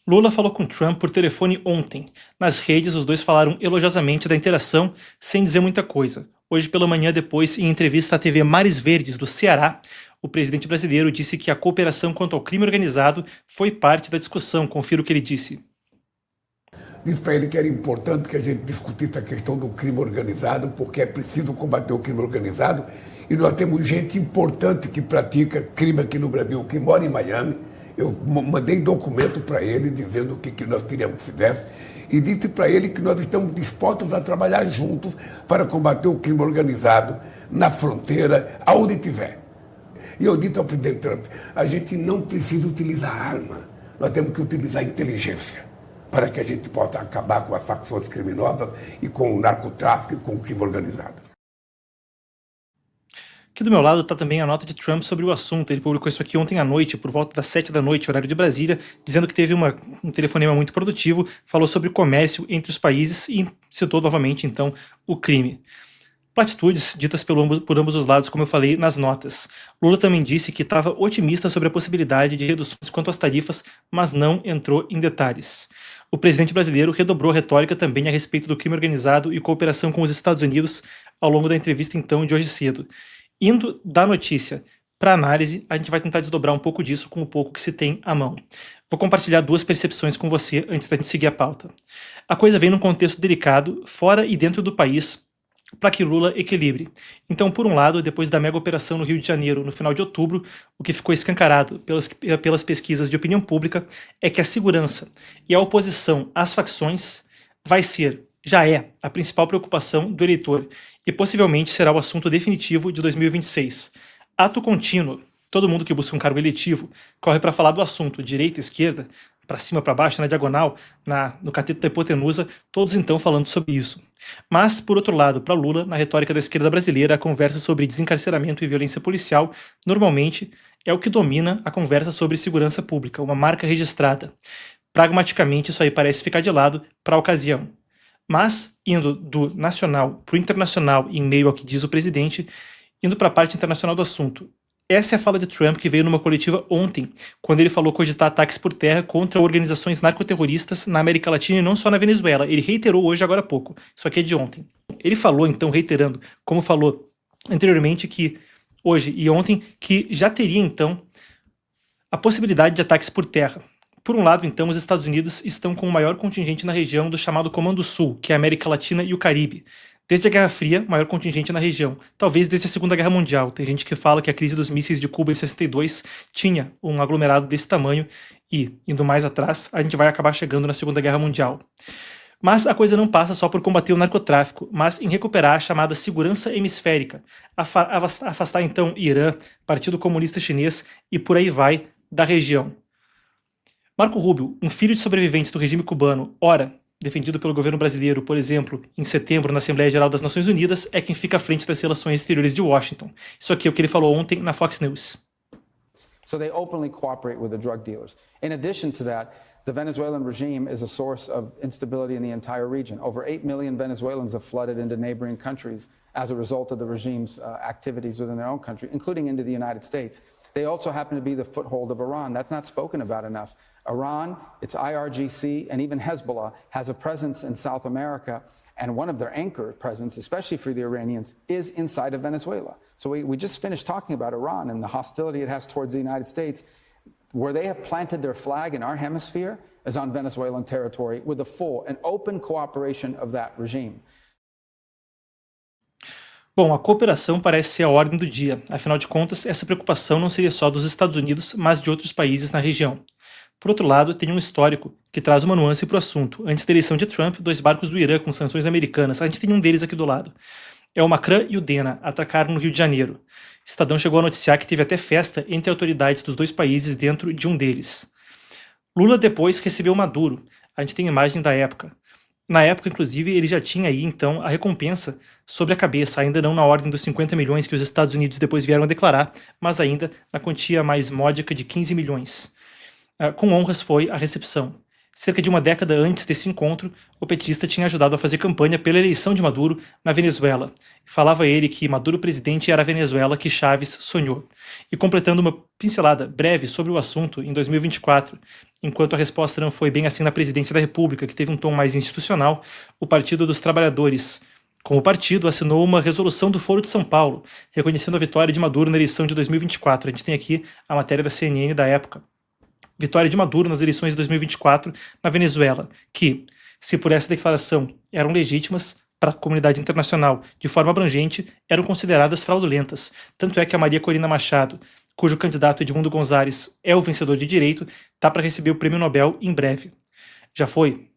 Lula falou com Trump por telefone ontem. Nas redes, os dois falaram elogiosamente da interação, sem dizer muita coisa. Hoje pela manhã, depois, em entrevista à TV Mares Verdes, do Ceará, o presidente brasileiro disse que a cooperação quanto ao crime organizado foi parte da discussão. Confira o que ele disse. Disse para ele que era importante que a gente discutisse a questão do crime organizado, porque é preciso combater o crime organizado, e nós temos gente importante que pratica crime aqui no Brasil, que mora em Miami. Eu mandei documento para ele dizendo o que nós queríamos que fizesse, e disse para ele que nós estamos dispostos a trabalhar juntos para combater o crime organizado na fronteira, aonde tiver. E eu disse ao presidente Trump, a gente não precisa utilizar arma, nós temos que utilizar inteligência para que a gente possa acabar com as facções criminosas e com o narcotráfico e com o crime organizado. Aqui do meu lado está também a nota de Trump sobre o assunto. Ele publicou isso aqui ontem à noite, por volta das 7 da noite, horário de Brasília, dizendo que teve um telefonema muito produtivo, falou sobre o comércio entre os países e citou novamente, então, o crime. Platitudes ditas por ambos os lados, como eu falei nas notas. Lula também disse que estava otimista sobre a possibilidade de reduções quanto às tarifas, mas não entrou em detalhes. O presidente brasileiro redobrou a retórica também a respeito do crime organizado e cooperação com os Estados Unidos ao longo da entrevista, então, de hoje cedo. Indo da notícia para análise, a gente vai tentar desdobrar um pouco disso com o pouco que se tem à mão. Vou compartilhar duas percepções com você antes da gente seguir a pauta. A coisa vem num contexto delicado, fora e dentro do país, para que Lula equilibre. Então, por um lado, depois da mega operação no Rio de Janeiro, no final de outubro, o que ficou escancarado pelas pesquisas de opinião pública é que a segurança e a oposição às facções já é a principal preocupação do eleitor e possivelmente será o assunto definitivo de 2026. Ato contínuo, todo mundo que busca um cargo eletivo corre para falar do assunto, direita, esquerda, para cima, para baixo, na diagonal, no cateto da hipotenusa, todos então falando sobre isso. Mas, por outro lado, para Lula, na retórica da esquerda brasileira, a conversa sobre desencarceramento e violência policial normalmente é o que domina a conversa sobre segurança pública, uma marca registrada. Pragmaticamente, isso aí parece ficar de lado para a ocasião. Mas, indo do nacional para o internacional, em meio ao que diz o presidente, indo para a parte internacional do assunto. Essa é a fala de Trump que veio numa coletiva ontem, quando ele falou cogitar ataques por terra contra organizações narcoterroristas na América Latina e não só na Venezuela. Ele reiterou hoje, agora há pouco. Isso aqui é de ontem. Ele falou, então, reiterando, como falou anteriormente, que hoje e ontem, que já teria, então, a possibilidade de ataques por terra. Por um lado, então, os Estados Unidos estão com o maior contingente na região do chamado Comando Sul, que é a América Latina e o Caribe. Desde a Guerra Fria, maior contingente na região. Talvez desde a Segunda Guerra Mundial. Tem gente que fala que a crise dos mísseis de Cuba em 62 tinha um aglomerado desse tamanho e, indo mais atrás, a gente vai acabar chegando na Segunda Guerra Mundial. Mas a coisa não passa só por combater o narcotráfico, mas em recuperar a chamada segurança hemisférica, afastar então Irã, Partido Comunista Chinês e por aí vai da região. Marco Rubio, um filho de sobreviventes do regime cubano, ora defendido pelo governo brasileiro, por exemplo, em setembro na Assembleia Geral das Nações Unidas, é quem fica à frente das relações exteriores de Washington. Isso aqui é o que ele falou ontem na Fox News. So they openly cooperate with the drug dealers. In addition to that, the Venezuelan regime is a source of instability in the entire region. Over 8 million Venezuelans have flooded into neighboring countries as a result of the regime's activities within their own country, including into the United States. They also happen to be the foothold of Iran. That's not spoken about enough. Iran, its IRGC, and even Hezbollah has a presence in South America, and one of their anchor presence, especially for the Iranians, is inside of Venezuela. So we just finished talking about Iran and the hostility it has towards the United States. Where they have planted their flag in our hemisphere is on Venezuelan territory with the full and open cooperation of that regime. Bom, a cooperação parece ser a ordem do dia. Afinal de contas, essa preocupação não seria só dos Estados Unidos, mas de outros países na região. Por outro lado, tem um histórico que traz uma nuance para o assunto. Antes da eleição de Trump, 2 barcos do Irã com sanções americanas. A gente tem um deles aqui do lado. É o Makran e o Dena, atracaram no Rio de Janeiro. Estadão chegou a noticiar que teve até festa entre autoridades dos 2 países dentro de um deles. Lula depois recebeu Maduro. A gente tem imagem da época. Na época, inclusive, ele já tinha aí, então, a recompensa sobre a cabeça, ainda não na ordem dos 50 milhões que os Estados Unidos depois vieram a declarar, mas ainda na quantia mais módica de 15 milhões. Com honras foi a recepção. Cerca de uma década antes desse encontro, o petista tinha ajudado a fazer campanha pela eleição de Maduro na Venezuela. Falava ele que Maduro presidente era a Venezuela que Chávez sonhou. E completando uma pincelada breve sobre o assunto, em 2024, enquanto a resposta não foi bem assim na presidência da República, que teve um tom mais institucional, o Partido dos Trabalhadores, como partido, assinou uma resolução do Foro de São Paulo, reconhecendo a vitória de Maduro na eleição de 2024. A gente tem aqui a matéria da CNN da época. Vitória de Maduro nas eleições de 2024 na Venezuela, que, se por essa declaração eram legítimas para a comunidade internacional de forma abrangente, eram consideradas fraudulentas. Tanto é que a Maria Corina Machado, cujo candidato Edmundo Gonzalez é o vencedor de direito, está para receber o Prêmio Nobel em breve. Já foi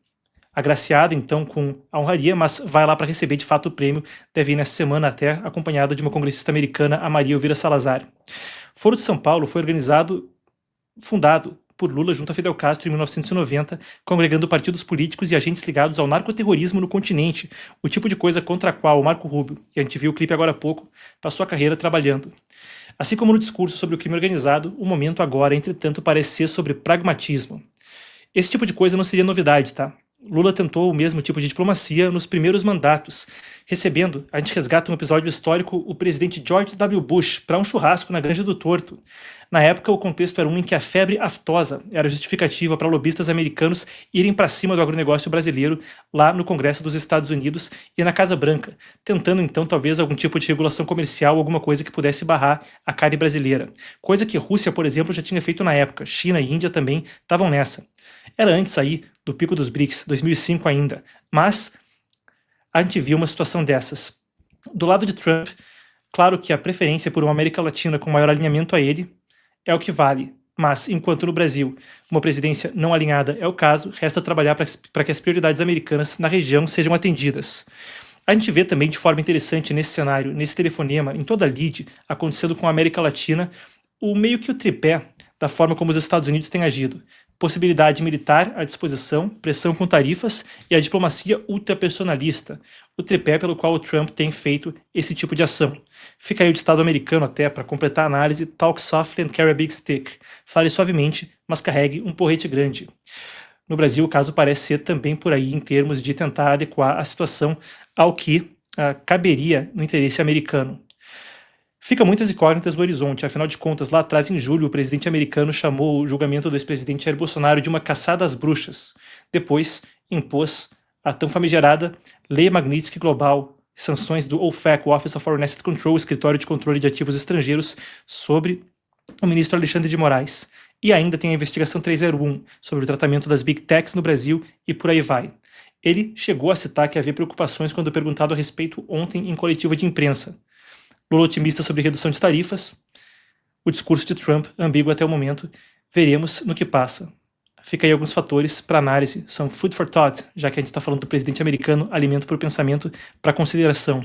agraciado, então, com a honraria, mas vai lá para receber, de fato, o prêmio. Deve ir nessa semana até, acompanhada de uma congressista americana, a Maria Elvira Salazar. Foro de São Paulo foi fundado por Lula junto a Fidel Castro em 1990, congregando partidos políticos e agentes ligados ao narcoterrorismo no continente, o tipo de coisa contra a qual o Marco Rubio, e a gente viu o clipe agora há pouco, passou a carreira trabalhando. Assim como no discurso sobre o crime organizado, o momento agora, entretanto, parece ser sobre pragmatismo. Esse tipo de coisa não seria novidade, tá? Lula tentou o mesmo tipo de diplomacia nos primeiros mandatos, recebendo, a gente resgata um episódio histórico, o presidente George W. Bush para um churrasco na Granja do Torto. Na época, o contexto era um em que a febre aftosa era justificativa para lobistas americanos irem para cima do agronegócio brasileiro lá no Congresso dos Estados Unidos e na Casa Branca, tentando então talvez algum tipo de regulação comercial, alguma coisa que pudesse barrar a carne brasileira. Coisa que Rússia, por exemplo, já tinha feito na época. China e Índia também estavam nessa. Era antes aí do pico dos BRICS, 2005 ainda. Mas a gente viu uma situação dessas. Do lado de Trump, claro que a preferência por uma América Latina com maior alinhamento a ele é o que vale. Mas, enquanto no Brasil uma presidência não alinhada é o caso, resta trabalhar para que as prioridades americanas na região sejam atendidas. A gente vê também de forma interessante nesse cenário, nesse telefonema, em toda a lead acontecendo com a América Latina, meio que o tripé da forma como os Estados Unidos têm agido. Possibilidade militar à disposição, pressão com tarifas e a diplomacia ultrapersonalista, o tripé pelo qual o Trump tem feito esse tipo de ação. Fica aí o ditado americano até para completar a análise: talk softly and carry a big stick. Fale suavemente, mas carregue um porrete grande. No Brasil, o caso parece ser também por aí em termos de tentar adequar a situação ao que caberia no interesse americano. Fica muitas incógnitas no horizonte, afinal de contas, lá atrás, em julho, o presidente americano chamou o julgamento do ex-presidente Jair Bolsonaro de uma caçada às bruxas. Depois, impôs a tão famigerada Lei Magnitsky Global, sanções do OFAC, o Office of Foreign Asset Control, o Escritório de Controle de Ativos Estrangeiros, sobre o ministro Alexandre de Moraes. E ainda tem a investigação 301, sobre o tratamento das Big Techs no Brasil e por aí vai. Ele chegou a citar que havia preocupações quando perguntado a respeito ontem em coletiva de imprensa. Lula otimista sobre redução de tarifas, o discurso de Trump ambíguo até o momento, veremos no que passa. Fica aí alguns fatores para análise, são food for thought, já que a gente está falando do presidente americano, alimento para o pensamento, para consideração.